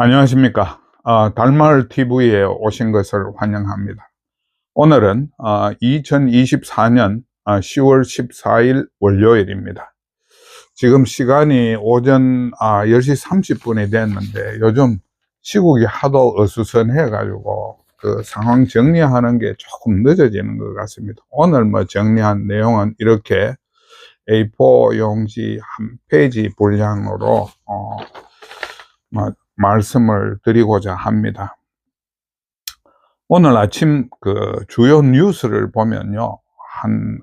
안녕하십니까. 달마을 TV에 오신 것을 환영합니다. 오늘은 2024년 10월 14일 월요일입니다. 지금 시간이 오전 10시 30분이 됐는데 요즘 시국이 하도 어수선해가지고 그 상황 정리하는 게 조금 늦어지는 것 같습니다. 오늘 정리한 내용은 이렇게 A4 용지 한 페이지 분량으로 말씀을 드리고자 합니다. 오늘 아침 그 주요 뉴스를 보면요, 한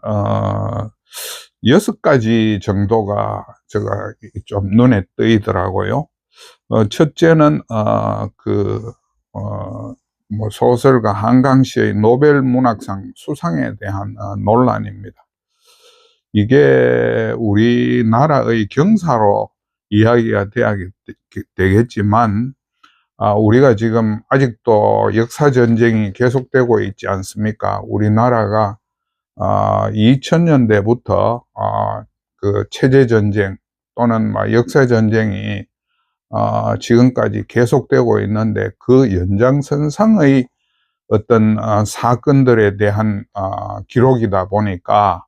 6가지 정도가 제가 좀 눈에 띄더라고요. 첫째는 소설가 한강시의 노벨 문학상 수상에 대한 논란입니다. 이게 우리나라의 경사로 이야기가 되겠지만, 우리가 지금 아직도 역사 전쟁이 계속되고 있지 않습니까? 우리나라가 2000년대부터 그 체제 전쟁 또는 역사 전쟁이 지금까지 계속되고 있는데, 그 연장선상의 어떤 사건들에 대한 기록이다 보니까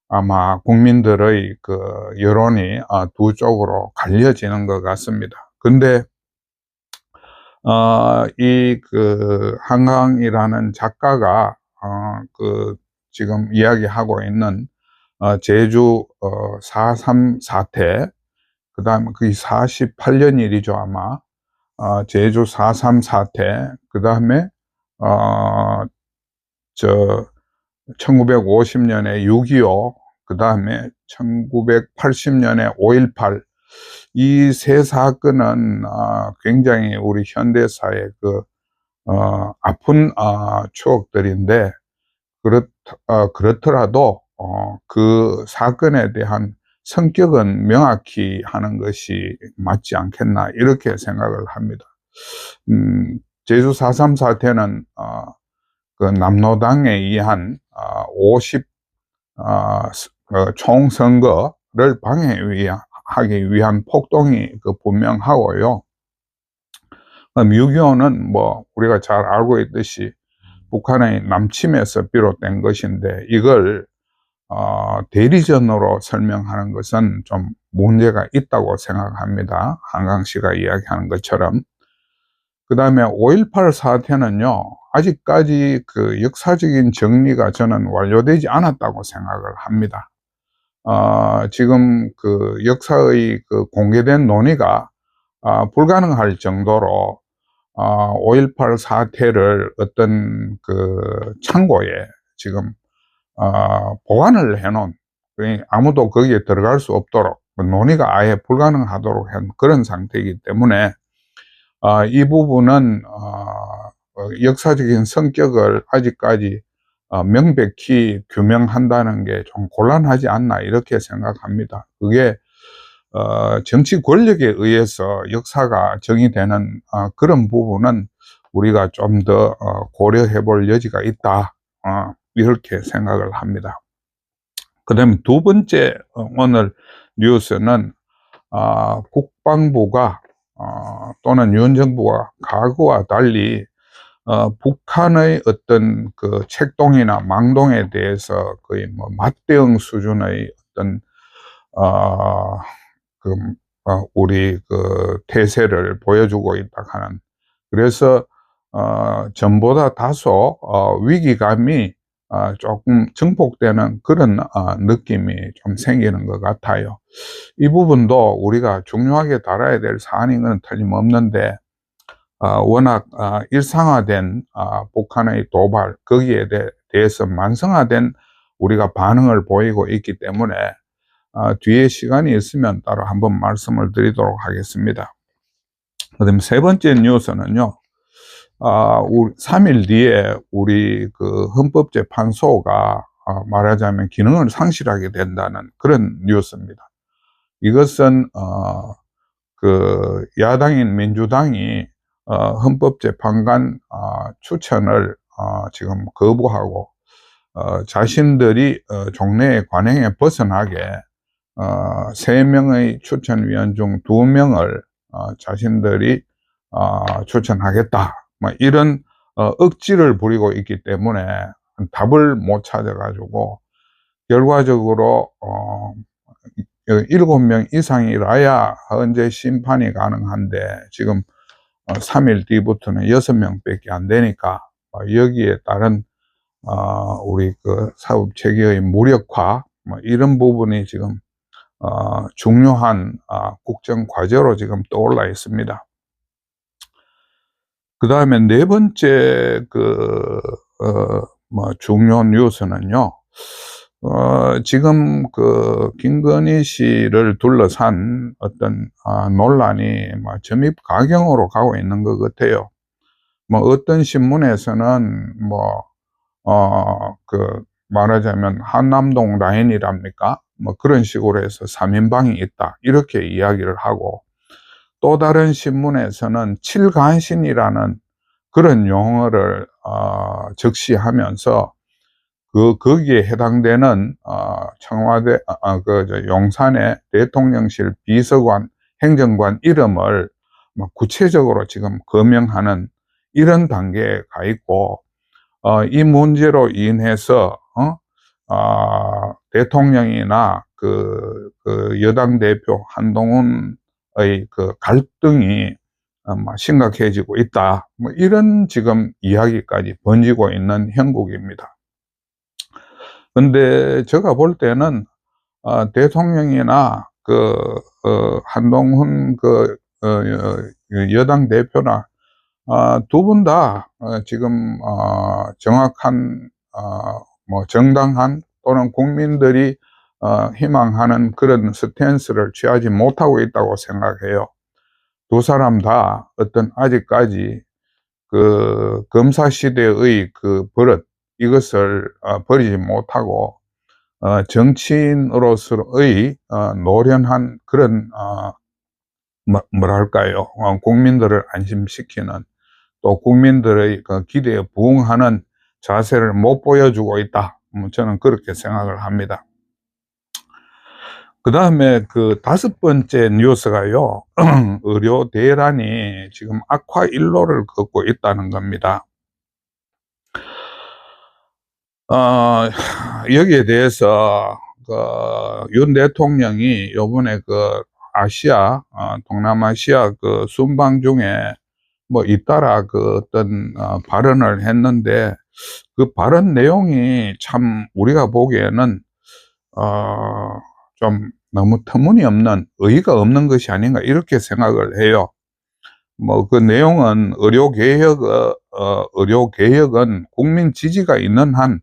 아마 국민들의 그 여론이 두 쪽으로 갈려지는 것 같습니다. 근데 한강이라는 작가가 지금 이야기하고 있는 제주 4.3 사태, 그 다음에 그게 48년 일이죠 아마. 제주 4.3 사태, 그 다음에 1950년에 6.25, 그 다음에 1980년에 5.18, 이 세 사건은 굉장히 우리 현대사의 아픈 추억들인데, 그렇더라도 그 사건에 대한 성격은 명확히 하는 것이 맞지 않겠나, 이렇게 생각을 합니다. 제주 4.3 사태는 그 남로당에 의한 50 총선거를 방해하기 위한 폭동이 분명하고요. 6.25는 우리가 잘 알고 있듯이 북한의 남침에서 비롯된 것인데, 이걸 대리전으로 설명하는 것은 좀 문제가 있다고 생각합니다. 한강씨가 이야기하는 것처럼. 그 다음에 5.18 사태는요, 아직까지 그 역사적인 정리가 저는 완료되지 않았다고 생각을 합니다. 지금 그 역사의 그 공개된 논의가 불가능할 정도로 5.18 사태를 어떤 그 창고에 지금 보관을 해놓은, 아무도 거기에 들어갈 수 없도록 논의가 아예 불가능하도록 한 그런 상태이기 때문에 이 부분은 역사적인 성격을 아직까지 명백히 규명한다는 게 좀 곤란하지 않나, 이렇게 생각합니다. 그게 정치 권력에 의해서 역사가 정의되는 그런 부분은 우리가 좀 더 고려해 볼 여지가 있다, 이렇게 생각을 합니다. 그 다음에 두 번째 오늘 뉴스는 국방부가 또는 윤 정부가 과거와 달리 북한의 어떤 그 책동이나 망동에 대해서 거의 맞대응 수준의 어떤 우리 그 태세를 보여주고 있다 하는, 그래서 전보다 다소 위기감이 조금 증폭되는 그런 느낌이 좀 생기는 것 같아요. 이 부분도 우리가 중요하게 다뤄야 될 사안인 건 틀림없는데, 워낙 일상화된 북한의 도발, 거기에 대해서 만성화된 우리가 반응을 보이고 있기 때문에 뒤에 시간이 있으면 따로 한번 말씀을 드리도록 하겠습니다. 그다음 세 번째 뉴스는요, 3일 뒤에 우리 그 헌법재판소가 말하자면 기능을 상실하게 된다는 그런 뉴스입니다. 이것은 그 야당인 민주당이 헌법재판관 추천을 지금 거부하고 자신들이 종래의 관행에 벗어나게 3명의 추천위원 중 2명을 자신들이 추천하겠다. 뭐 이런 억지를 부리고 있기 때문에 답을 못 찾아가지고 결과적으로 7명 이상이라야 현재 심판이 가능한데 지금 3일 뒤부터는 6명밖에 안 되니까 여기에 따른 우리 그 사법 체계의 무력화 뭐 이런 부분이 지금 중요한 국정 과제로 지금 떠올라 있습니다. 그 다음에 네 번째 중요 뉴스는요. 지금 그 김건희 씨를 둘러싼 어떤 논란이 점입 가경으로 가고 있는 것 같아요. 뭐 어떤 신문에서는 말하자면 한남동 라인이랍니까? 뭐 그런 식으로 해서 3인방이 있다. 이렇게 이야기를 하고 또 다른 신문에서는 칠간신이라는 그런 용어를 적시하면서 거기에 해당되는 청와대 용산의 대통령실 비서관 행정관 이름을 구체적으로 지금 거명하는 이런 단계에 가 있고 이 문제로 인해서 대통령이나 그 여당 대표 한동훈의 그 갈등이 심각해지고 있다. 뭐 이런 지금 이야기까지 번지고 있는 형국입니다. 근데 제가 볼 때는 대통령이나 한동훈 여당 대표나 두 분 다 지금 정확한 정당한 또는 국민들이 희망하는 그런 스탠스를 취하지 못하고 있다고 생각해요. 두 사람 다 아직까지 그 검사 시대의 그 버릇 이것을 버리지 못하고 정치인으로서의 노련한 그런 뭐랄까요, 국민들을 안심시키는 또 국민들의 그 기대에 부응하는 자세를 못 보여주고 있다. 저는 그렇게 생각을 합니다. 그 다음에 그 5번째 뉴스가요, 의료 대란이 지금 악화 일로를 걷고 있다는 겁니다. 여기에 대해서 윤 대통령이 요번에 동남아시아 순방 중에 잇따라 어떤 발언을 했는데 그 발언 내용이 참 우리가 보기에는 좀 너무 터무니없는 의의가 없는 것이 아닌가 이렇게 생각을 해요. 그 내용은 의료개혁은 국민 지지가 있는 한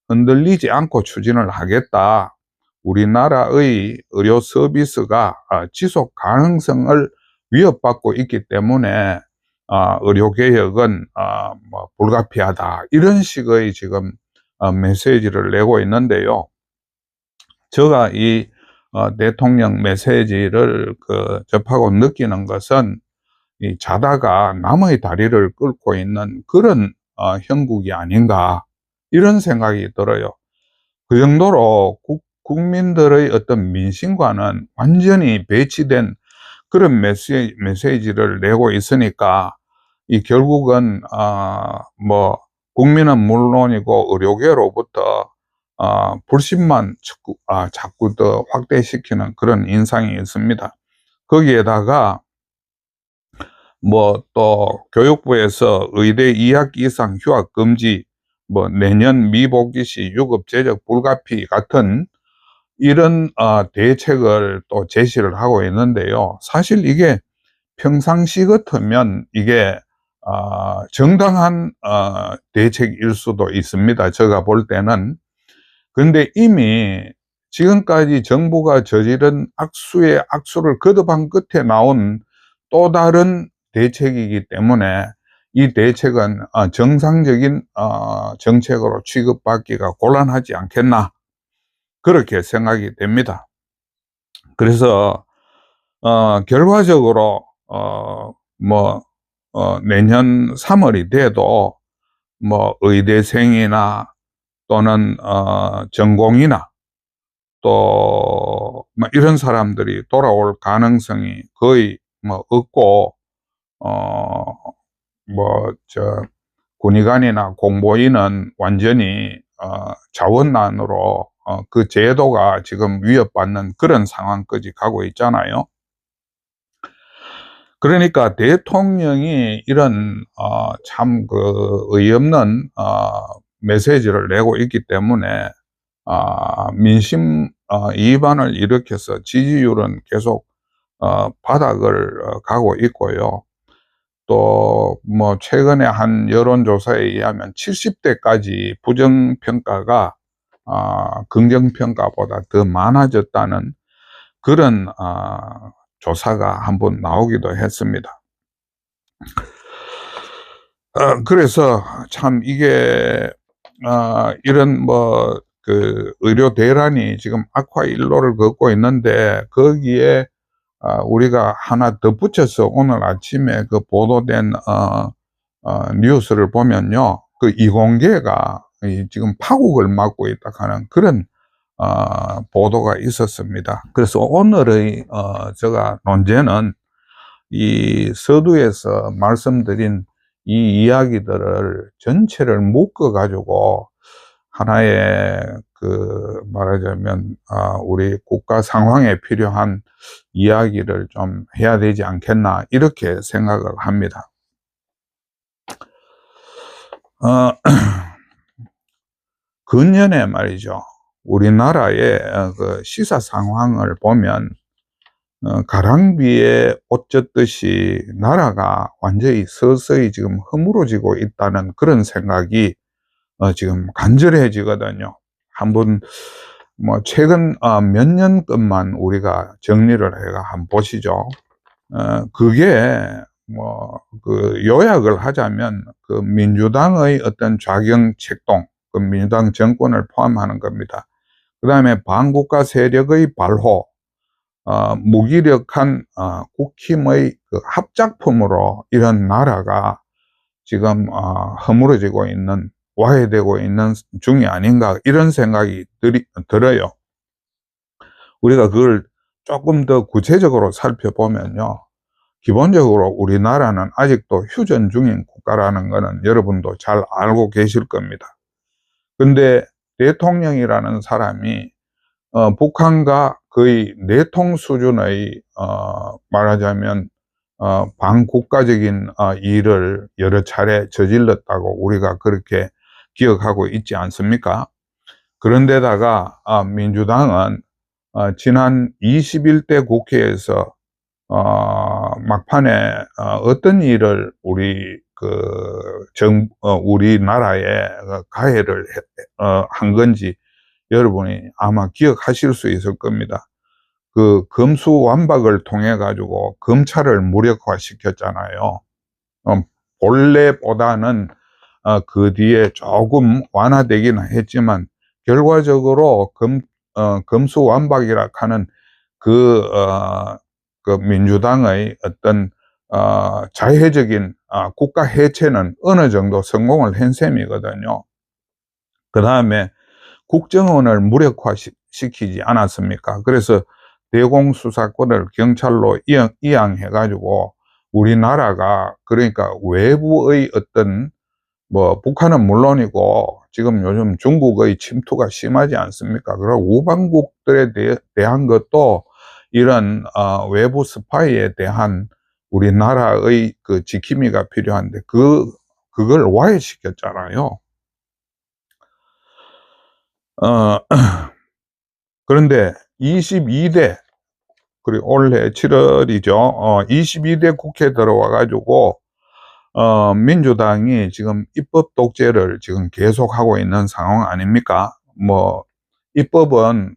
흔들리지 않고 추진을 하겠다. 우리나라의 의료 서비스가 지속 가능성을 위협받고 있기 때문에 의료개혁은 불가피하다. 이런 식의 지금 메시지를 내고 있는데요. 제가 이 대통령 메시지를 접하고 느끼는 것은 자다가 남의 다리를 끌고 있는 그런 형국이 아닌가 이런 생각이 들어요. 그 정도로 국민들의 어떤 민심과는 완전히 배치된 그런 메시지를 내고 있으니까 결국은 국민은 물론이고 의료계로부터 불신만 자꾸 더 확대시키는 그런 인상이 있습니다. 거기에다가 또 교육부에서 의대 2학기 이상 휴학 금지, 내년 미복귀 시 유급 제적 불가피 같은 이런 대책을 또 제시를 하고 있는데요. 사실 이게 평상시 같으면 이게 정당한 대책일 수도 있습니다. 제가 볼 때는. 그런데 이미 지금까지 정부가 저지른 악수의 악수를 거듭한 끝에 나온 또 다른 대책이기 때문에 이 대책은 정상적인 정책으로 취급받기가 곤란하지 않겠나 그렇게 생각이 됩니다. 그래서 결과적으로 내년 3월이 돼도 의대생이나 또는 전공이나 또 이런 사람들이 돌아올 가능성이 거의 없고 군의관이나 공보위는 완전히 자원난으로 그 제도가 지금 위협받는 그런 상황까지 가고 있잖아요. 그러니까 대통령이 이런 참 그 어이없는 메시지를 내고 있기 때문에 민심 이반을 일으켜서 지지율은 계속 바닥을 가고 있고요. 또 뭐 최근에 한 여론조사에 의하면 70대까지 부정평가가 긍정평가보다 더 많아졌다는 그런 조사가 한번 나오기도 했습니다. 그래서 참 이게 이런 뭐 그 의료 대란이 지금 악화 일로를 걷고 있는데, 거기에 우리가 하나 덧붙여서 오늘 아침에 그 보도된 뉴스를 보면요, 그 이공계가 지금 파국을 맞고 있다 하는 그런 보도가 있었습니다. 그래서 오늘의 제가 논제는 이 서두에서 말씀드린 이 이야기들을 전체를 묶어 가지고 하나의 그 말하자면 우리 국가 상황에 필요한 이야기를 좀 해야 되지 않겠나, 이렇게 생각을 합니다. 근년에 말이죠, 우리나라의 그 시사 상황을 보면 가랑비에 옷 젖듯이 나라가 완전히 서서히 지금 허물어지고 있다는 그런 생각이 지금 간절해지거든요. 한번 뭐 최근 몇 년간만 우리가 정리를 해가 한번 보시죠. 그게 뭐 그 요약을 하자면 그 민주당의 어떤 좌경 책동, 그 민주당 정권을 포함하는 겁니다. 그 다음에 반국가 세력의 발호, 무기력한 국힘의 그 합작품으로 이런 나라가 지금 허물어지고 있는, 와해되고 있는 중이 아닌가, 이런 생각이 들어요. 우리가 그걸 조금 더 구체적으로 살펴보면요, 기본적으로 우리나라는 아직도 휴전 중인 국가라는 것은 여러분도 잘 알고 계실 겁니다. 근데 대통령이라는 사람이 북한과 거의 내통 수준의 말하자면 반국가적인 일을 여러 차례 저질렀다고 우리가 그렇게 기억하고 있지 않습니까? 그런데다가 민주당은 지난 21대 국회에서 막판에 어떤 일을 우리나라에 가해를 한 건지 여러분이 아마 기억하실 수 있을 겁니다. 그 검수완박을 통해 가지고 검찰을 무력화 시켰잖아요. 본래보다는 그 뒤에 조금 완화되기는 했지만 결과적으로 검수완박이라 하는 그 민주당의 어떤 자해적인 국가 해체는 어느 정도 성공을 한 셈이거든요. 그 다음에 국정원을 무력화시키지 않았습니까? 그래서 대공수사권을 경찰로 이양해 가지고 우리나라가, 그러니까 외부의 어떤 뭐 북한은 물론이고 지금 요즘 중국의 침투가 심하지 않습니까? 그리고 우방국들에 대한 것도 이런 외부 스파이에 대한 우리나라의 그 지킴이가 필요한데 그걸 와해시켰잖아요. 그런데 22대, 그리고 올해 7월이죠. 22대 국회 들어와 가지고 민주당이 지금 입법 독재를 지금 계속하고 있는 상황 아닙니까? 뭐 입법은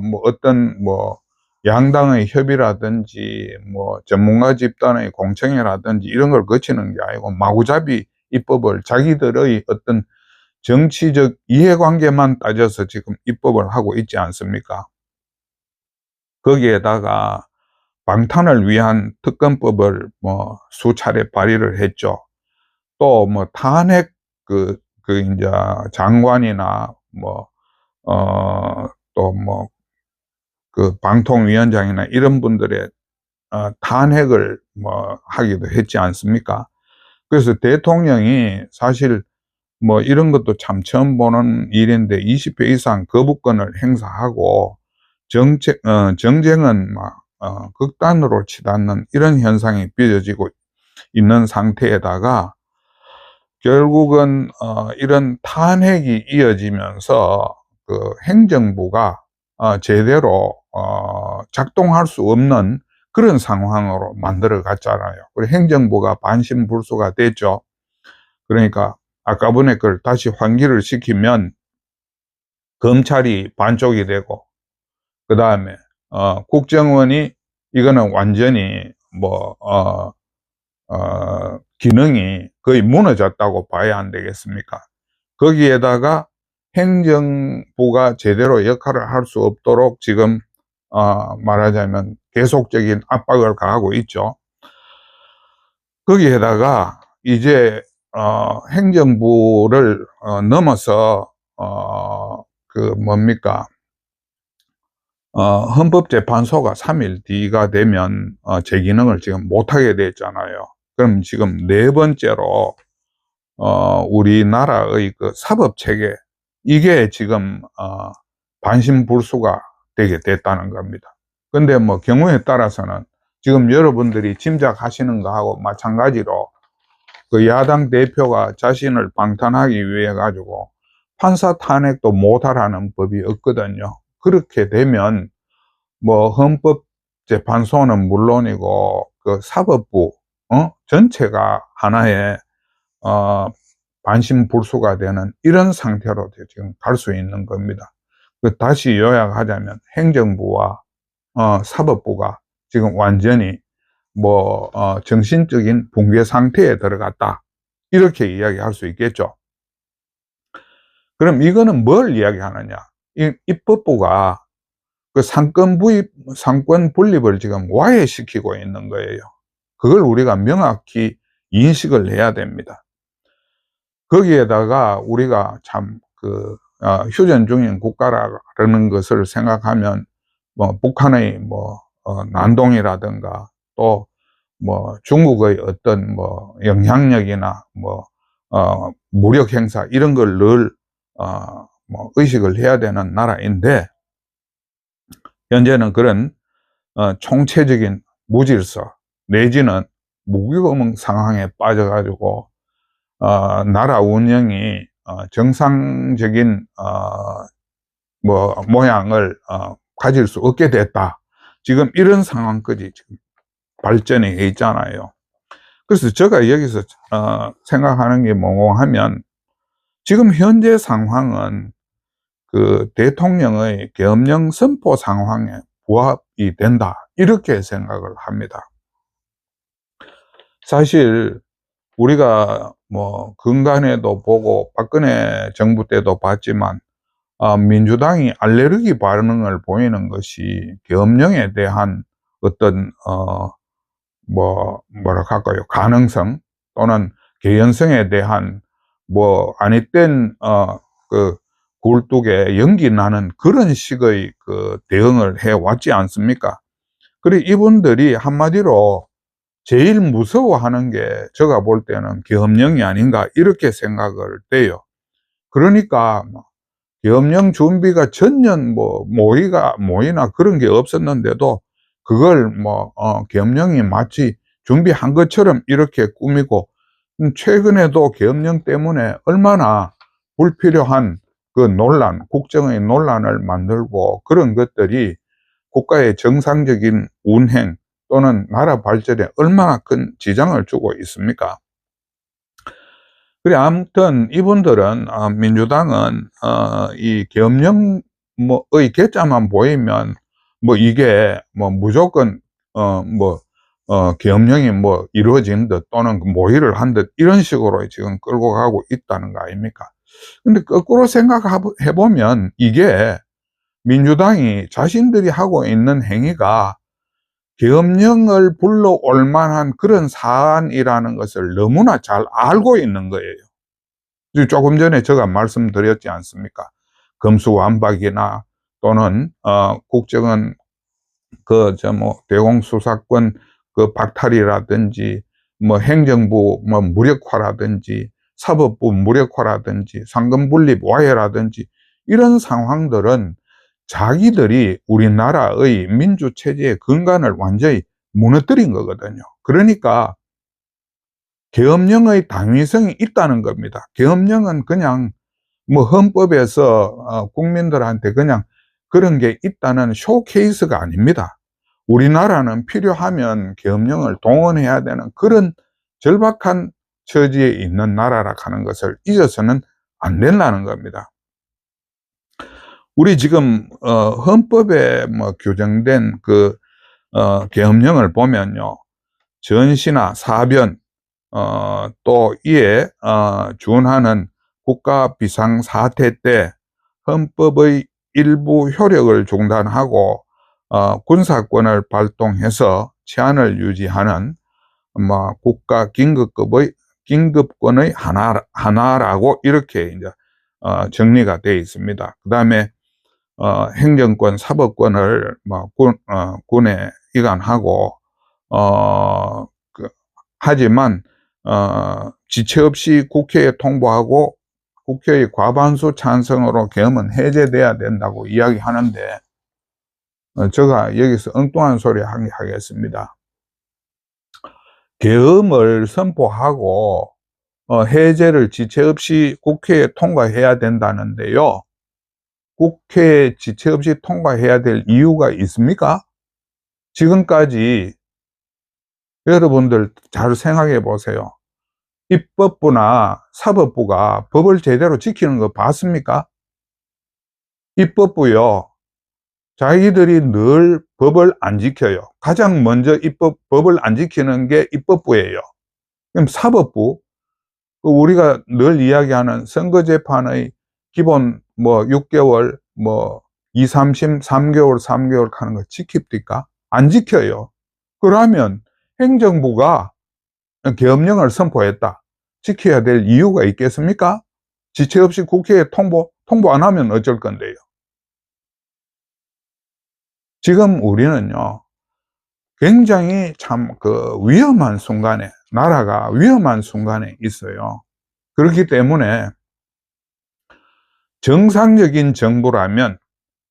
뭐 어떤 뭐 양당의 협의라든지 뭐 전문가 집단의 공청회라든지 이런 걸 거치는 게 아니고 마구잡이 입법을 자기들의 어떤 정치적 이해관계만 따져서 지금 입법을 하고 있지 않습니까? 거기에다가 방탄을 위한 특검법을 뭐 수차례 발의를 했죠. 또 뭐 탄핵 이제 장관이나 뭐 또 뭐 그 방통위원장이나 이런 분들의 탄핵을 뭐 하기도 했지 않습니까? 그래서 대통령이 사실 뭐 이런 것도 참 처음 보는 일인데 20회 이상 거부권을 행사하고 정쟁은 막 극단으로 치닫는 이런 현상이 빚어지고 있는 상태에다가 결국은 이런 탄핵이 이어지면서 그 행정부가 제대로 작동할 수 없는 그런 상황으로 만들어 갔잖아요. 그리고 행정부가 반신불수가 됐죠. 그러니까 아까 전에 그걸 다시 환기를 시키면 검찰이 반쪽이 되고, 그 다음에 국정원이 이거는 완전히 뭐 기능이 거의 무너졌다고 봐야 안 되겠습니까? 거기에다가 행정부가 제대로 역할을 할 수 없도록 지금 말하자면 계속적인 압박을 가하고 있죠. 거기에다가 이제 행정부를 넘어서 그 뭡니까 헌법재판소가 3일 뒤가 되면 제 기능을 지금 못하게 됐잖아요. 그럼 지금 네 번째로 우리나라의 그 사법체계, 이게 지금 반신불수가 되게 됐다는 겁니다. 근데 뭐 경우에 따라서는 지금 여러분들이 짐작하시는 거하고 마찬가지로 그 야당 대표가 자신을 방탄하기 위해 가지고 판사 탄핵도 못하라는 법이 없거든요. 그렇게 되면 뭐 헌법재판소는 물론이고 그 사법부 전체가 하나의 반신불수가 되는 이런 상태로 지금 갈 수 있는 겁니다. 다시 요약하자면 행정부와 사법부가 지금 완전히 뭐 정신적인 붕괴 상태에 들어갔다, 이렇게 이야기할 수 있겠죠. 그럼 이거는 뭘 이야기하느냐? 입법부가 그 상권 분립을 지금 와해시키고 있는 거예요. 그걸 우리가 명확히 인식을 해야 됩니다. 거기에다가 우리가 참 휴전 중인 국가라는 것을 생각하면 뭐 북한의 뭐 난동이라든가 또 뭐 중국의 어떤 뭐 영향력이나 뭐 무력 행사 이런 걸 늘 뭐 의식을 해야 되는 나라인데, 현재는 그런 총체적인 무질서 내지는 무기고문 상황에 빠져가지고 나라 운영이 정상적인 뭐 모양을 가질 수 없게 됐다, 지금 이런 상황까지 지금 발전해 있잖아요. 그래서 제가 여기서 생각하는 게 뭐고 하면, 지금 현재 상황은 그 대통령의 계엄령 선포 상황에 부합이 된다, 이렇게 생각을 합니다. 사실 우리가 뭐 근간에도 보고 박근혜 정부 때도 봤지만 민주당이 알레르기 반응을 보이는 것이 계엄령에 대한 어떤 뭐라고 할까요, 가능성 또는 개연성에 대한 뭐 아니땐 그 굴뚝에 연기 나는 그런 식의 그 대응을 해 왔지 않습니까? 그리고 이분들이 한마디로 제일 무서워하는 게 제가 볼 때는 계엄령이 아닌가, 이렇게 생각을 돼요. 그러니까 계엄령 준비가 전년 뭐 모의나 그런 게 없었는데도 그걸 뭐 계엄령이 마치 준비한 것처럼 이렇게 꾸미고, 최근에도 계엄령 때문에 얼마나 불필요한 그 논란, 국정의 논란을 만들고, 그런 것들이 국가의 정상적인 운행 또는 나라 발전에 얼마나 큰 지장을 주고 있습니까? 그래, 아무튼 이분들은 민주당은 이 계엄령의 괴짜만 보이면 뭐 이게 뭐 무조건 계엄령이 뭐 이루어진 듯 또는 모의를 한 듯 이런 식으로 지금 끌고 가고 있다는 거 아닙니까? 근데 거꾸로 생각해 보면 이게 민주당이 자신들이 하고 있는 행위가 계엄령을 불러올 만한 그런 사안이라는 것을 너무나 잘 알고 있는 거예요. 조금 전에 제가 말씀드렸지 않습니까? 검수완박이나 또는 국정원 대공수사권 박탈이라든지, 행정부 무력화라든지, 사법부 무력화라든지, 상권분립 와해라든지, 이런 상황들은 자기들이 우리나라의 민주체제의 근간을 완전히 무너뜨린 거거든요. 그러니까 계엄령의 당위성이 있다는 겁니다. 계엄령은 그냥 헌법에서 국민들한테 그냥 그런 게 있다는 쇼케이스가 아닙니다. 우리나라는 필요하면 계엄령을 동원해야 되는 그런 절박한 처지에 있는 나라라 하는 것을 잊어서는 안 된다는 겁니다. 우리 지금 헌법에 규정된 계엄령을 보면요, 전시나 사변, 또 이에 준하는 국가 비상사태 때 헌법의 일부 효력을 중단하고 군사권을 발동해서 치안을 유지하는 국가 긴급권의 하나라고 이렇게 이제 정리가 되어 있습니다. 그 다음에 행정권, 사법권을 군에 이관하고 하지만 지체 없이 국회에 통보하고 국회의 과반수 찬성으로 계엄은 해제돼야 된다고 이야기하는데, 제가 여기서 엉뚱한 소리 하겠습니다. 계엄을 선포하고 해제를 지체 없이 국회에 통과해야 된다는데요, 국회에 지체 없이 통과해야 될 이유가 있습니까? 지금까지 여러분들 잘 생각해 보세요. 입법부나 사법부가 법을 제대로 지키는 거 봤습니까? 입법부요, 자기들이 늘 법을 안 지켜요. 가장 먼저 법을 안 지키는 게 입법부예요. 그럼 사법부, 우리가 늘 이야기하는 선거재판의 기본 6개월, 2, 3심, 3개월, 3개월 하는 거 지킵니까? 안 지켜요. 그러면 행정부가 계엄령을 선포했다, 지켜야 될 이유가 있겠습니까? 지체 없이 국회에 통보 안 하면 어쩔 건데요. 지금 우리는요, 굉장히 참 위험한 순간에, 나라가 위험한 순간에 있어요. 그렇기 때문에 정상적인 정부라면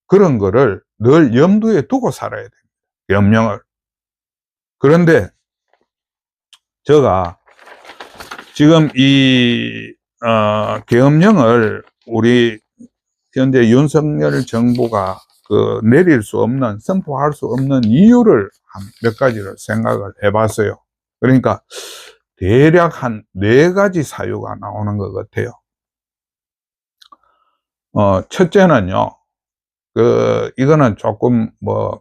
그런 거를 늘 염두에 두고 살아야 됩니다. 계엄령을. 그런데 제가 지금 이 계엄령을 우리 현재 윤석열 정부가 내릴 수 없는, 선포할 수 없는 이유를 몇 가지를 생각을 해봤어요. 그러니까 대략 한 4가지 사유가 나오는 것 같아요. 첫째는요, 이거는 조금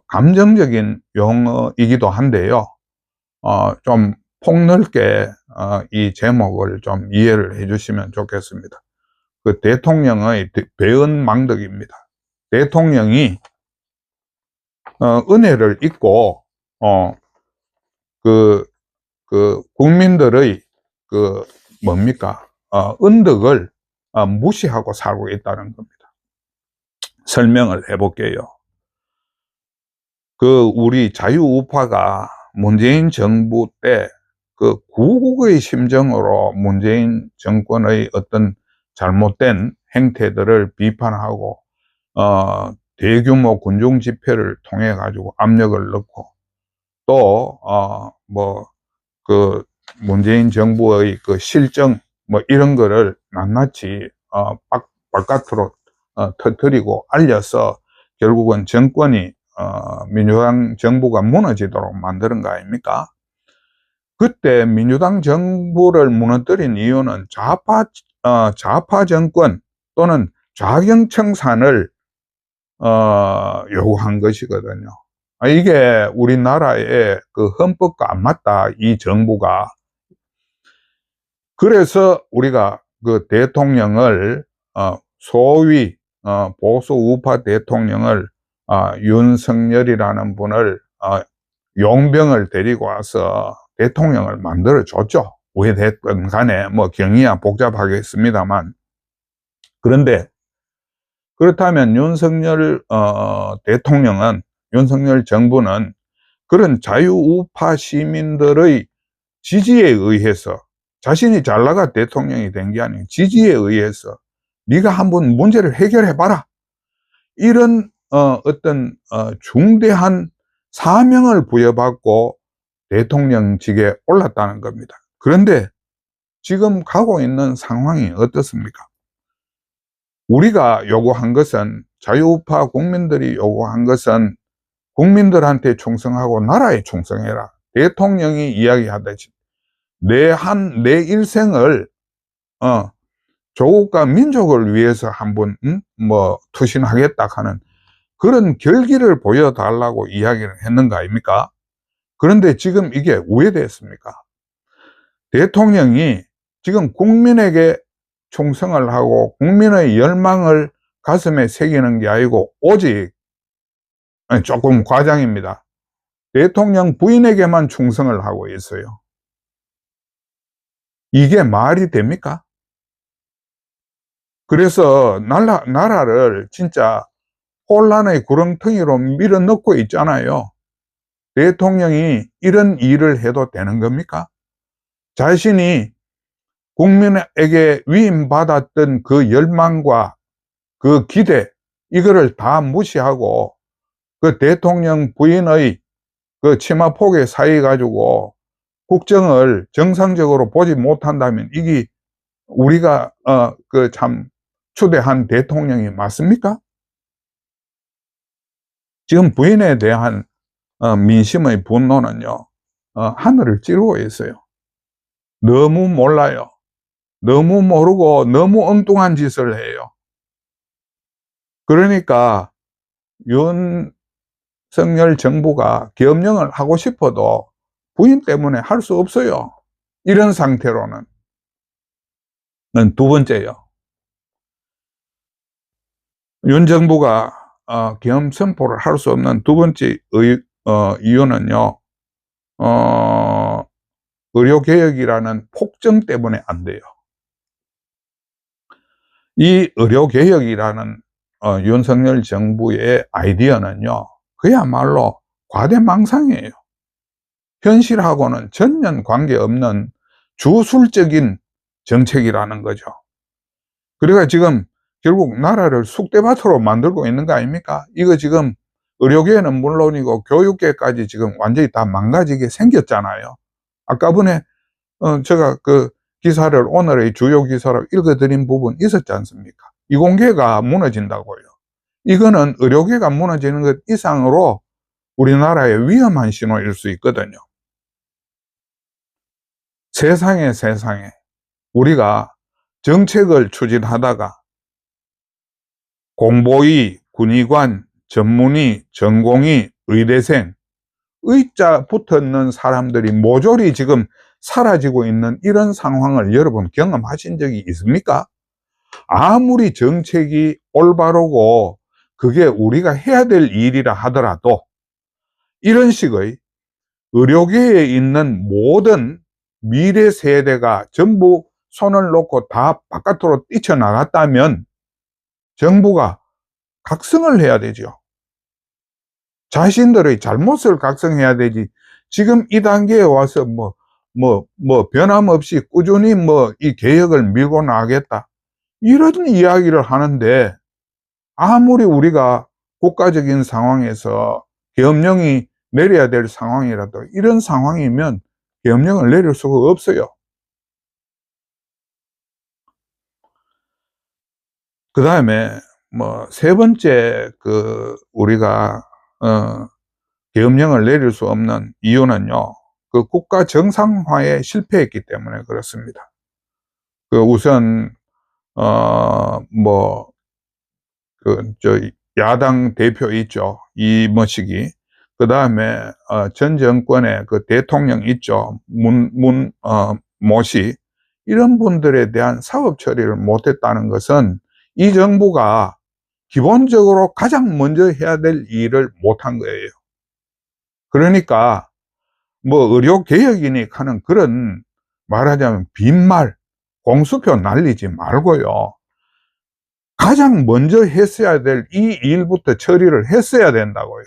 감정적인 용어이기도 한데요, 좀 폭넓게 이 제목을 좀 이해를 해 주시면 좋겠습니다. 대통령의 배은망덕입니다. 대통령이 은혜를 잊고 국민들의 은덕을 무시하고 살고 있다는 겁니다. 설명을 해볼게요. 우리 자유우파가 문재인 정부 때 구국의 심정으로 문재인 정권의 어떤 잘못된 행태들을 비판하고 대규모 군중 집회를 통해 가지고 압력을 넣고, 또 문재인 정부의 실정 이런 거를 낱낱이 바깥으로 터뜨리고 알려서 결국은 정권이 민주당 정부가 무너지도록 만드는 거 아닙니까? 그때 민주당 정부를 무너뜨린 이유는 좌파 정권 또는 좌경청산을 요구한 것이거든요. 이게 우리나라의 헌법과 안 맞다, 이 정부가. 그래서 우리가 대통령을 소위 보수 우파 대통령을 윤석열이라는 분을 용병을 데리고 와서 대통령을 만들어 줬죠. 왜 됐든 간에 경위야 복잡하겠습니다만. 그런데 그렇다면 윤석열 대통령은 윤석열 정부는 그런 자유우파 시민들의 지지에 의해서, 자신이 잘 나가 대통령이 된 게 아니고 지지에 의해서 네가 한번 문제를 해결해봐라, 이런 어떤 중대한 사명을 부여받고 대통령직에 올랐다는 겁니다. 그런데 지금 가고 있는 상황이 어떻습니까? 우리가 요구한 것은, 자유우파 국민들이 요구한 것은 국민들한테 충성하고 나라에 충성해라. 대통령이 이야기하듯이 내 일생을 조국과 민족을 위해서 한번 투신하겠다 하는 그런 결기를 보여달라고 이야기를 했는 거 아닙니까? 그런데 지금 이게 왜 됐습니까? 대통령이 지금 국민에게 충성을 하고 국민의 열망을 가슴에 새기는 게 아니고 오직, 조금 과장입니다, 대통령 부인에게만 충성을 하고 있어요. 이게 말이 됩니까? 그래서 나라를 진짜 혼란의 구렁텅이로 밀어넣고 있잖아요. 대통령이 이런 일을 해도 되는 겁니까? 자신이 국민에게 위임받았던 그 열망과 그 기대, 이거를 다 무시하고 그 대통령 부인의 그 치마폭에 사이 가지고 국정을 정상적으로 보지 못한다면 이게 우리가 참 추대한 대통령이 맞습니까? 지금 부인에 대한 민심의 분노는요, 하늘을 찌르고 있어요. 너무 몰라요. 너무 모르고 너무 엉뚱한 짓을 해요. 그러니까 윤석열 정부가 계엄령을 하고 싶어도 부인 때문에 할 수 없어요. 이런 상태로는. 두 번째요. 윤 정부가 계엄 선포를 할 수 없는 두 번째 이유는요, 의료개혁이라는 폭정 때문에 안 돼요. 이 의료개혁이라는 윤석열 정부의 아이디어는요, 그야말로 과대망상이에요. 현실하고는 전혀 관계없는 주술적인 정책이라는 거죠. 그러니까 지금 결국 나라를 쑥대밭으로 만들고 있는 거 아닙니까? 이거 지금 의료계는 물론이고 교육계까지 지금 완전히 다 망가지게 생겼잖아요. 아까 전에 제가 그 기사를 오늘의 주요 기사로 읽어드린 부분 있었지 않습니까? 이공계가 무너진다고요. 이거는 의료계가 무너지는 것 이상으로 우리나라에 위험한 신호일 수 있거든요. 세상에 우리가 정책을 추진하다가 공보위, 군의관, 전문의, 전공의, 의대생, 의자 붙어있는 사람들이 모조리 지금 사라지고 있는 이런 상황을 여러분 경험하신 적이 있습니까? 아무리 정책이 올바르고 그게 우리가 해야 될 일이라 하더라도 이런 식의 의료계에 있는 모든 미래 세대가 전부 손을 놓고 다 바깥으로 뛰쳐나갔다면 정부가 각성을 해야 되죠. 자신들의 잘못을 각성해야 되지. 지금 이 단계에 와서 변함없이 꾸준히 이 개혁을 밀고 나가겠다, 이런 이야기를 하는데, 아무리 우리가 국가적인 상황에서 계엄령이 내려야 될 상황이라도 이런 상황이면 계엄령을 내릴 수가 없어요. 그 다음에 세 번째 우리가 계엄령을 내릴 수 없는 이유는요, 그 국가 정상화에 실패했기 때문에 그렇습니다. 우선 야당 대표 있죠, 이머식이. 그 다음에 전 정권의 그 대통령 있죠, 모씨. 이런 분들에 대한 사법 처리를 못했다는 것은 이 정부가 기본적으로 가장 먼저 해야 될 일을 못한 거예요. 그러니까 의료개혁이니 하는 그런, 말하자면 빈말, 공수표 날리지 말고요, 가장 먼저 했어야 될 이 일부터 처리를 했어야 된다고요.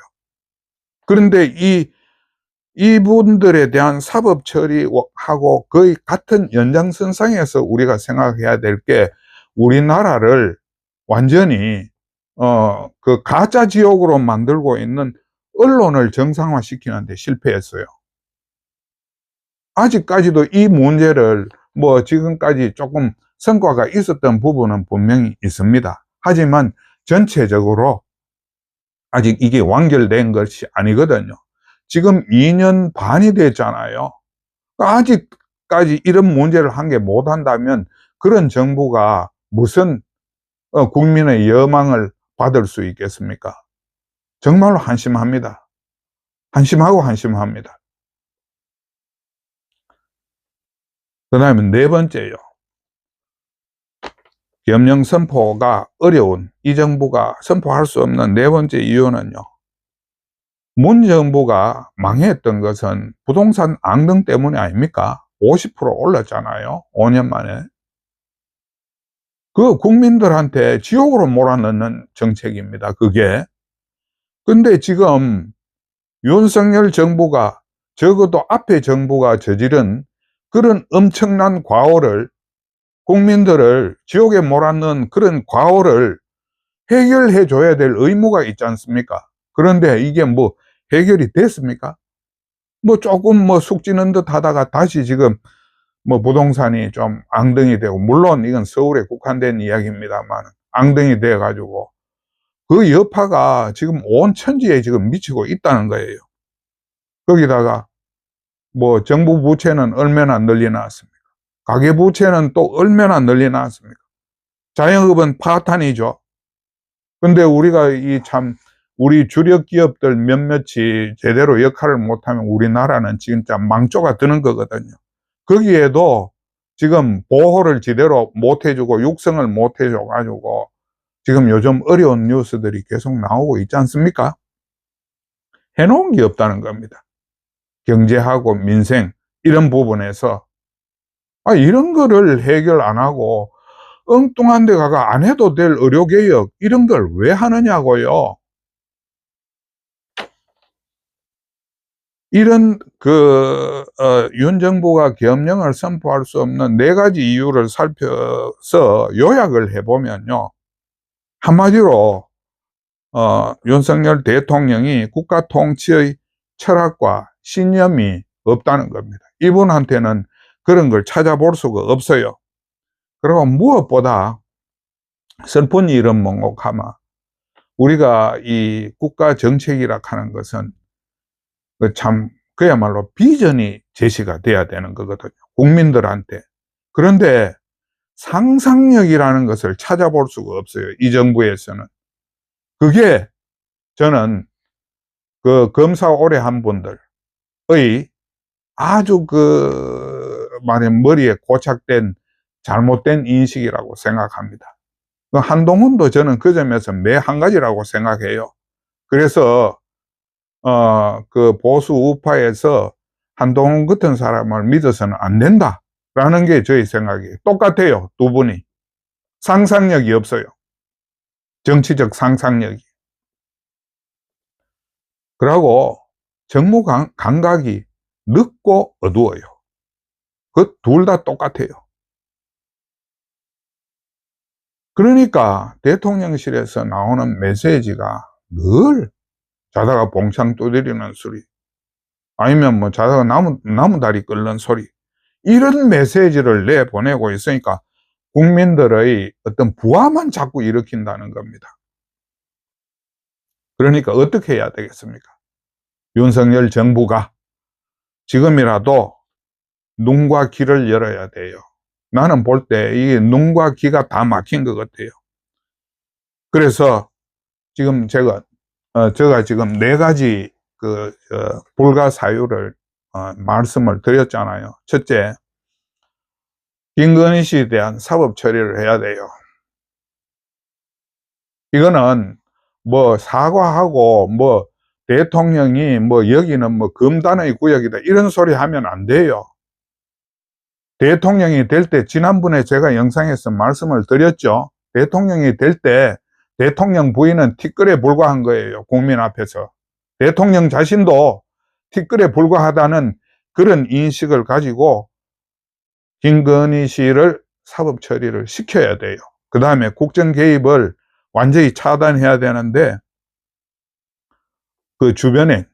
그런데 이분들에 대한 사법 처리하고 거의 같은 연장선상에서 우리가 생각해야 될 게, 우리나라를 완전히 그 가짜 지옥으로 만들고 있는 언론을 정상화시키는 데 실패했어요. 아직까지도 이 문제를 뭐 지금까지 조금 성과가 있었던 부분은 분명히 있습니다. 하지만 전체적으로 아직 이게 완결된 것이 아니거든요. 지금 2년 반이 됐잖아요. 아직까지 이런 문제를 한 개 못한다면 그런 정부가 무슨 국민의 여망을 받을 수 있겠습니까? 정말로 한심합니다. 한심하고 한심합니다. 그 다음에 네 번째요. 계엄령 선포가 어려운 이 정부가 선포할 수 없는 네 번째 이유는요. 문 정부가 망했던 것은 부동산 앙등 때문이 아닙니까? 50% 올랐잖아요. 5년 만에. 그 국민들한테 지옥으로 몰아넣는 정책입니다. 그게. 근데 지금 윤석열 정부가, 적어도 앞에 정부가 저지른 그런 엄청난 과오를, 국민들을 지옥에 몰아넣은 그런 과오를 해결해 줘야 될 의무가 있지 않습니까? 그런데 이게 뭐 해결이 됐습니까? 뭐 조금 뭐 숙지는 듯 하다가 다시 지금 뭐 부동산이 좀 앙등이 되고, 물론 이건 서울에 국한된 이야기입니다만 앙등이 돼 가지고 그 여파가 지금 온 천지에 지금 미치고 있다는 거예요. 거기다가 뭐 정부 부채는 얼마나 늘려놨습니까? 가계 부채는 또 얼마나 늘려놨습니까? 자영업은 파탄이죠. 근데 우리가 우리 주력 기업들 몇몇이 제대로 역할을 못하면 우리나라는 진짜 망조가 드는 거거든요. 거기에도 지금 보호를 제대로 못 해주고 육성을 못 해줘가지고 지금 요즘 어려운 뉴스들이 계속 나오고 있지 않습니까? 해놓은 게 없다는 겁니다. 경제하고 민생 이런 부분에서 이런 거를 해결 안 하고 엉뚱한 데 가가 안 해도 될 의료개혁 이런 걸 왜 하느냐고요. 이런 윤 정부가 계엄령을 선포할 수 없는 네 가지 이유를 살펴서 요약을 해보면요. 한마디로 윤석열 대통령이 국가 통치의 철학과 신념이 없다는 겁니다. 이분한테는 그런 걸 찾아볼 수가 없어요. 그리고 무엇보다 슬픈 일은 뭔고 하면, 우리가 이 국가 정책이라 하는 것은 그야말로 비전이 제시가 돼야 되는 거거든요. 국민들한테. 그런데 상상력이라는 것을 찾아볼 수가 없어요. 이 정부에서는. 그게 저는 그 검사 오래 한 분들의 아주 머리에 고착된 잘못된 인식이라고 생각합니다. 한동훈도 저는 그 점에서 매 한 가지라고 생각해요. 그래서 그 보수 우파에서 한동훈 같은 사람을 믿어서는 안 된다라는 게 저희 생각이에요. 똑같아요, 두 분이. 상상력이 없어요. 정치적 상상력이. 그리고 정무 감각이 늦고 어두워요. 그 둘 다 똑같아요. 그러니까 대통령실에서 나오는 메시지가 늘 자다가 봉창 두드리는 소리, 아니면 뭐 자다가 나무 다리 끓는 소리, 이런 메시지를 내보내고 있으니까 국민들의 어떤 부함만 자꾸 일으킨다는 겁니다. 그러니까 어떻게 해야 되겠습니까? 윤석열 정부가 지금이라도 눈과 귀를 열어야 돼요. 나는 볼 때 이게 눈과 귀가 다 막힌 것 같아요. 그래서 지금 제가 지금 네 가지 불가사유를 말씀을 드렸잖아요. 첫째, 김건희 씨에 대한 사법 처리를 해야 돼요. 이거는 뭐 사과하고 뭐 대통령이 뭐 여기는 뭐 검단의 구역이다 이런 소리 하면 안 돼요. 대통령이 될 때, 지난번에 제가 영상에서 말씀을 드렸죠. 대통령이 될 때 대통령 부인은 티끌에 불과한 거예요. 국민 앞에서. 대통령 자신도 티끌에 불과하다는 그런 인식을 가지고 김건희 씨를 사법 처리를 시켜야 돼요. 그 다음에 국정 개입을 완전히 차단해야 되는데, 그 주변에,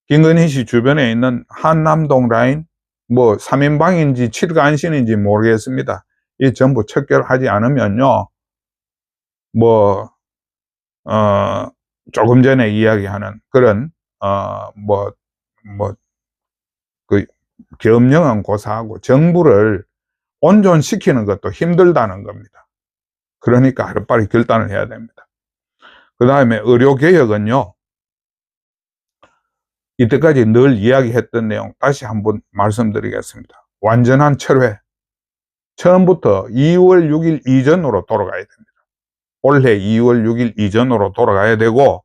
김건희 씨 주변에 있는 한남동 라인, 뭐 3인방인지 7간신인지 모르겠습니다. 이 전부 척결하지 않으면요, 뭐 조금 전에 이야기하는 그런 그 겸령은 고사하고 정부를 온전시키는 것도 힘들다는 겁니다. 그러니까 하루빨리 결단을 해야 됩니다. 그 다음에 의료개혁은요, 이때까지 늘 이야기했던 내용 다시 한번 말씀드리겠습니다. 완전한 철회. 처음부터 2월 6일 이전으로 돌아가야 됩니다. 올해 2월 6일 이전으로 돌아가야 되고,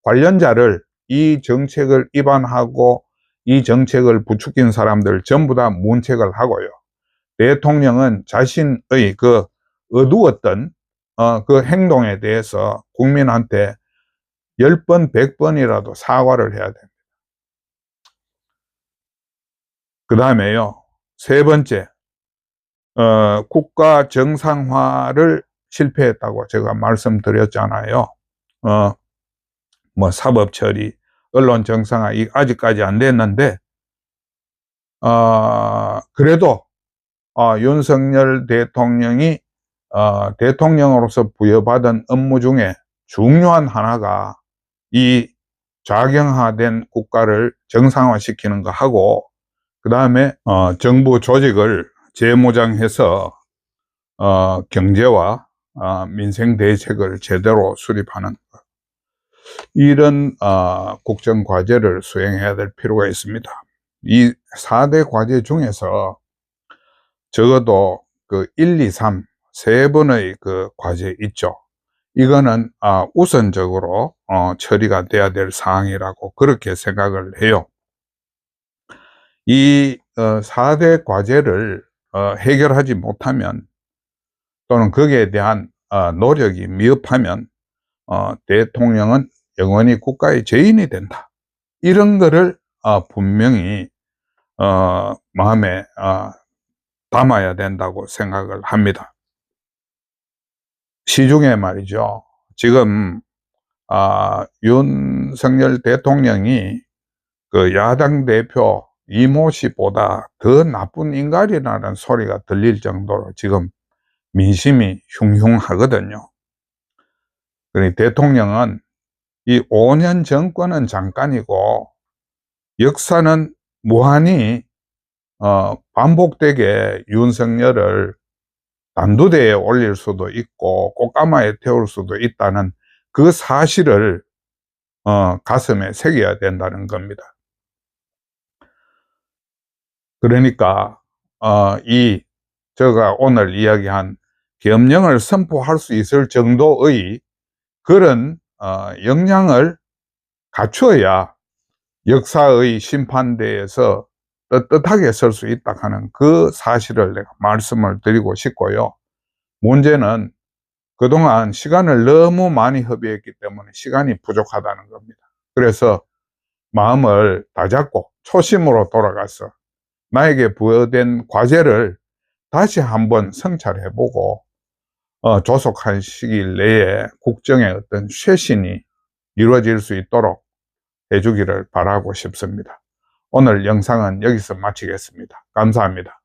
관련자를 이 정책을 위반하고 이 정책을 부추긴 사람들 전부 다 문책을 하고요. 대통령은 자신의 그 어두웠던 그 행동에 대해서 국민한테 10번, 100번이라도 사과를 해야 됩니다. 그 다음에요, 세 번째, 국가 정상화를 실패했다고 제가 말씀드렸잖아요. 뭐 사법 처리, 언론 정상화 아직까지 안 됐는데, 그래도 윤석열 대통령이 대통령으로서 부여받은 업무 중에 중요한 하나가 이 좌경화된 국가를 정상화시키는 거 하고, 그 다음에 정부 조직을 재무장해서 경제와 민생 대책을 제대로 수립하는 것, 이런 국정 과제를 수행해야 될 필요가 있습니다. 이 4대 과제 중에서 적어도 그 1, 2, 3, 세 번의 그 과제 있죠. 이거는 우선적으로 처리가 돼야 될 사항이라고 그렇게 생각을 해요. 이 4대 과제를 해결하지 못하면, 또는 거기에 대한 노력이 미흡하면 대통령은 영원히 국가의 죄인이 된다. 이런 거를 분명히 마음에 담아야 된다고 생각을 합니다. 시중에 말이죠, 지금 윤석열 대통령이 그 야당 대표 이모 씨보다 더 나쁜 인간이라는 소리가 들릴 정도로 지금 민심이 흉흉하거든요. 그러니 대통령은 이 5년 정권은 잠깐이고 역사는 무한히 반복되게 윤석열을 단두대에 올릴 수도 있고 꽃가마에 태울 수도 있다는 그 사실을 가슴에 새겨야 된다는 겁니다. 그러니까 제가 오늘 이야기한 계엄령을 선포할 수 있을 정도의 그런 역량을 갖추어야 역사의 심판대에서 떳떳하게 설 수 있다 하는 그 사실을 내가 말씀을 드리고 싶고요. 문제는 그동안 시간을 너무 많이 허비했기 때문에 시간이 부족하다는 겁니다. 그래서 마음을 다잡고 초심으로 돌아가서 나에게 부여된 과제를 다시 한번 성찰해보고 조속한 시일 내에 국정의 어떤 쇄신이 이루어질 수 있도록 해주기를 바라고 싶습니다. 오늘 영상은 여기서 마치겠습니다. 감사합니다.